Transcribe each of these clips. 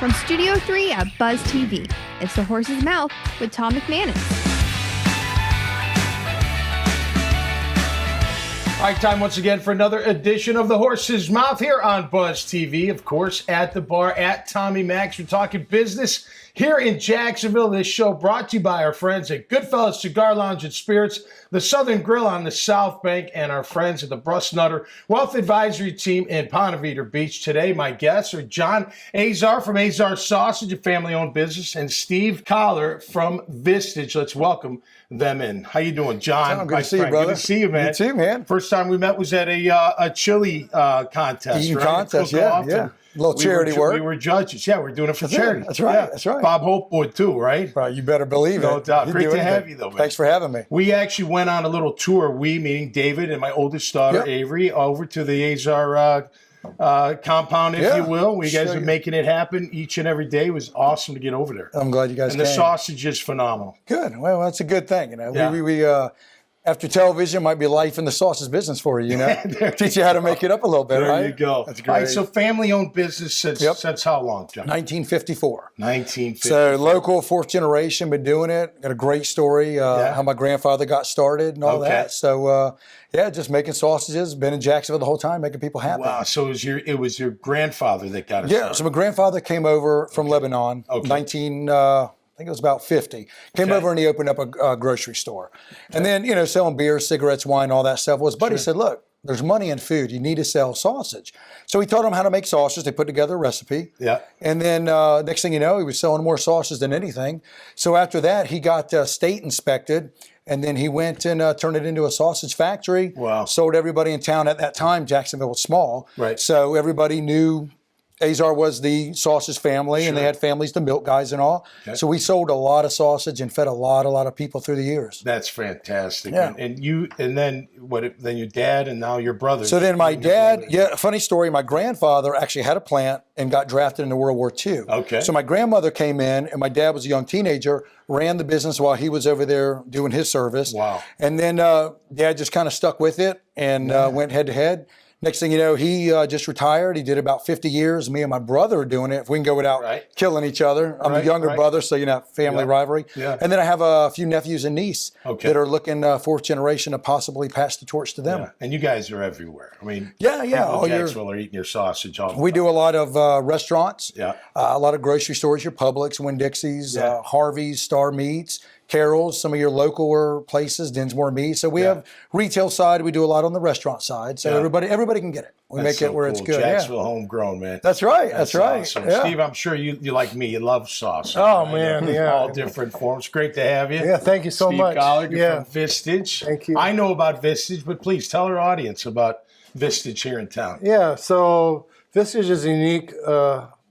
From Studio 3 at Buzz TV, it's The Horse's Mouth with Tom McManus. All right, time once again for another edition of The Horse's Mouth here on Buzz TV. Of course, at the bar, at Tommy Max. We're talking business here in Jacksonville. This show brought to you by our friends at Goodfellas Cigar Lounge and Spirits, the Southern Grill on the South Bank, and our friends at the Brust Nutter Wealth Advisory Team in Ponte Vedra Beach. Today, my guests are John Azar from Azar Sausage, a family-owned business, and Steve Collar from Vistage. Let's welcome them in. How you doing, John? Good to see you, brother. Good to see you, man. You too, man. First time we met was at a chili contest, Eating right? contest, yeah. A little charity work. We were judges. Yeah, we're doing it for charity. That's right. Yeah. That's right. Bob Hope would too, right? You better believe it. No doubt. You Great do to have anything. you, though, man. Thanks for having me. We actually went on a little tour. We, meaning David and my oldest daughter, Avery, over to the Azar compound, if you will. We guys are making it happen each and every day. It was awesome to get over there. I'm glad you guys came. came. And the sausage is phenomenal. Good. Well, that's a good thing. You know, Yeah. we after television might be life in the sausage business for you. You know, teach you how to make it up a little bit. There right? you go. That's great. All right, so family-owned business since how long, John? 1954. 1954. So local, fourth generation, been doing it. Got a great story how my grandfather got started and all that. So just making sausages. Been in Jacksonville the whole time, making people happy. Wow. So it was your grandfather that got us. Yeah. So my grandfather came over from Lebanon, 19. I think it was about 50. Came over and he opened up a grocery store. And then, selling beer, cigarettes, wine, all that stuff. Well, his buddy said, look, there's money in food. You need to sell sausage. So he taught him how to make sausage. They put together a recipe. Yeah. And then next thing you know, he was selling more sausage than anything. So after that, he got state inspected. And then he went and turned it into a sausage factory. Wow. Sold everybody in town. At that time, Jacksonville was small. Right. So everybody knew Azar was the sausage family, and they had families, the milk guys and all. Okay. So we sold a lot of sausage and fed a lot of people through the years. That's fantastic. Yeah. And then then your dad and now your brother. So then my dad, funny story, my grandfather actually had a plant and got drafted into World War II. Okay. So my grandmother came in, and my dad was a young teenager, ran the business while he was over there doing his service. Wow. And then Dad just kind of stuck with it and went head to head. Next thing you know, he just retired. He did about 50 years. Me and my brother are doing it. If we can go without killing each other. I'm the younger brother, so family rivalry. Yeah. And then I have a few nephews and niece that are looking fourth generation to possibly pass the torch to them. Yeah. And you guys are everywhere. I mean, all Jacksonville are eating your sausage all the time. We do a lot of restaurants, a lot of grocery stores, your Publix, Winn-Dixie's, Harvey's, Star Meats, Carol's, some of your local places, Dinsmore Meat. So we have retail side. We do a lot on the restaurant side. So everybody can get it. We make it where it's good. Jacksonville homegrown, man. That's right. That's right. Awesome. Yeah. Steve, I'm sure you like me. You love sauce. Oh, man. Yeah. All different forms. Great to have you. Yeah. Thank you so much. Steve Collar, you're from Vistage. Thank you. I know about Vistage, but please tell our audience about Vistage here in town. Yeah. So Vistage is a unique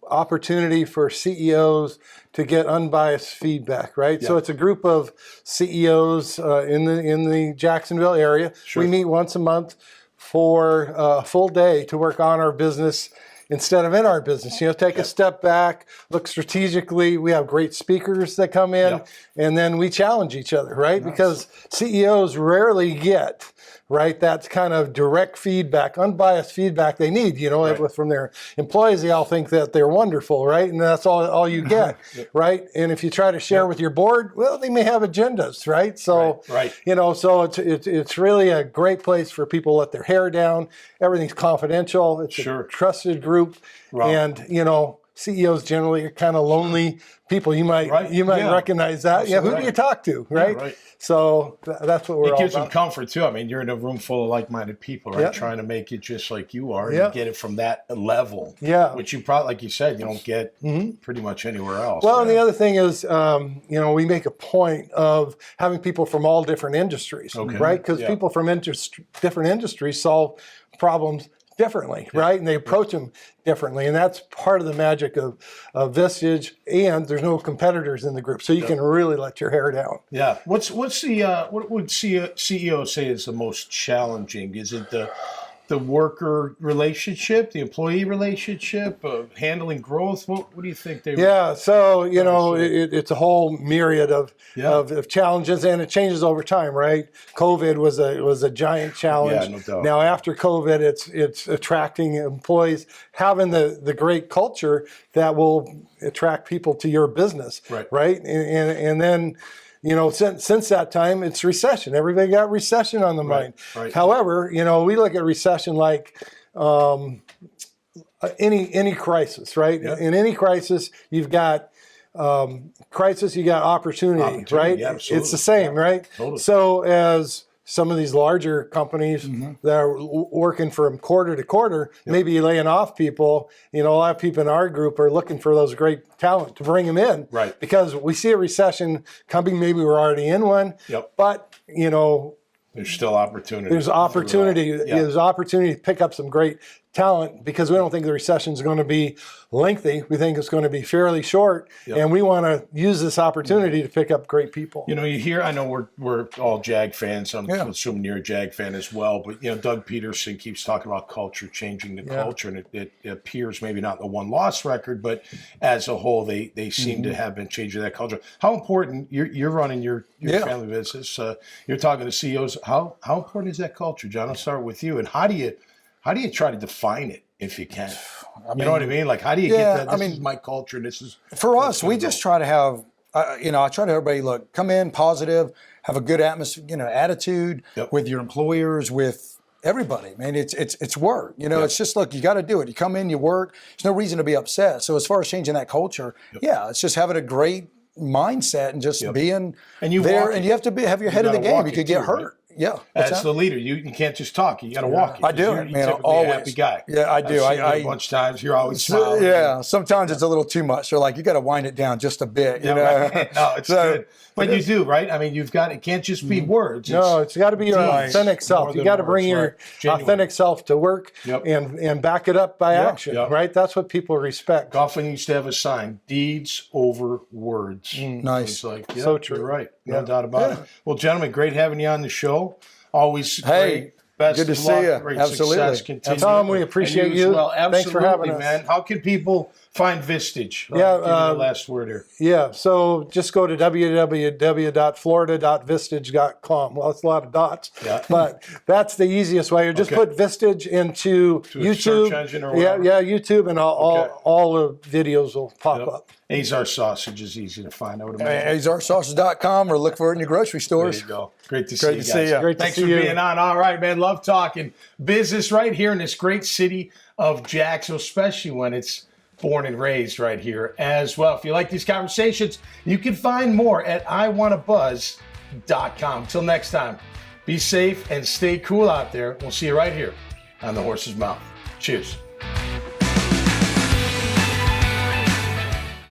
opportunity for CEOs to get unbiased feedback, right? So it's a group of CEOs in the Jacksonville area. Sure. We meet once a month for a full day to work on our business instead of in our business. Take a step back, look strategically. We have great speakers that come in, and then we challenge each other, right? Nice. Because CEOs rarely get that kind of direct feedback, unbiased feedback they need, from their employees. They all think that they're wonderful, right? And that's all you get, right? And if you try to share with your board, well, they may have agendas, right? So, so it's really a great place for people to let their hair down. Everything's confidential. It's a trusted group. And, CEOs generally are kind of lonely people. You might recognize that. Absolutely. Yeah, who do you talk to, right? Yeah, right. So that's what we're all about. It gives them comfort, too. I mean, you're in a room full of like-minded people, right? Trying to make it just like you are and get it from that level. Yeah. Which you probably, like you said, you don't get pretty much anywhere else. Well, and the other thing is, we make a point of having people from all different industries, right? Because people from different industries solve problems differently, right? And they approach them differently. And that's part of the magic of Vistage. And there's no competitors in the group. So you can really let your hair down. Yeah. What would CEO say is the most challenging? Is it the the worker relationship, the employee relationship, handling growth? What do you think they? Yeah, so it's a whole myriad of challenges, and it changes over time, right? COVID was a giant challenge. Yeah, no doubt. Now after COVID, it's attracting employees, having the great culture that will attract people to your business, right? And then, since that time, it's recession. Everybody got recession on the mind. Right. However, we look at recession like any crisis, right? Yeah. In any crisis, you've got crisis, you got opportunity, right? Yeah, absolutely. It's the same, right? Totally. So as some of these larger companies that are working from quarter to quarter, maybe laying off people, a lot of people in our group are looking for those great talent to bring them in. Right. Because we see a recession coming, maybe we're already in one, but, there's still opportunity. There's opportunity. There's opportunity to pick up some great talent because we don't think the recession is going to be lengthy. We think it's going to be fairly short, and we want to use this opportunity to pick up great people. You hear, I know we're all Jag fans. I'm assuming you're a Jag fan as well. But Doug Peterson keeps talking about culture, changing the culture, and it appears maybe not the one-loss record, but as a whole, they seem to have been changing that culture. How important you're running your family business? You're talking to CEOs. How important is that culture, John? I'll start with you. And how do you try to define it if you can? You know what I mean? Like, how do you get that? This is my culture. This is for us. We just try to have, I try to everybody come in positive, have a good atmosphere, attitude with your employers, with everybody. Man, it's work. It's just look, you got to do it. You come in, you work. There's no reason to be upset. So as far as changing that culture, it's just having a great mindset and just being there. And you have to have your head in the game. You could get hurt. Right? Yeah, as the leader, you can't just talk. You got to walk it. I do, you're man. Always a happy guy. Yeah, I do. I a bunch of times. You're always smiling. Yeah, sometimes it's a little too much. They're like, you got to wind it down just a bit. Right. No, it's good. But you do, right? I mean, it can't just be words. It's got to be your authentic self. You got to bring your authentic self to work and back it up by action, right? That's what people respect. Golfing used to have a sign: deeds over words. Nice. So it's like, so true. You're right. No doubt about it. Well, gentlemen, great having you on the show. Always great. Best good to see you. Great success. Continue. Tom, we appreciate you. Well, thanks for having us, man. How can people find Vistage? Give me the last word here. Yeah, so just go to www.florida.vistage.com. Well, it's a lot of dots, but that's the easiest way. Or just put Vistage into YouTube. Search engine or YouTube, and all the videos will pop up. Azar Sausage is easy to find. I would imagine. AzarSausage.com or look for it in your grocery stores. There you go. Great to see you guys. Thanks for being on. All right, man. Love talking business right here in this great city of Jacksonville, especially when it's born and raised right here as well. If you like these conversations, you can find more at iwantabuzz.com. Till next time, be safe and stay cool out there. We'll see you right here on The Horse's Mouth. Cheers.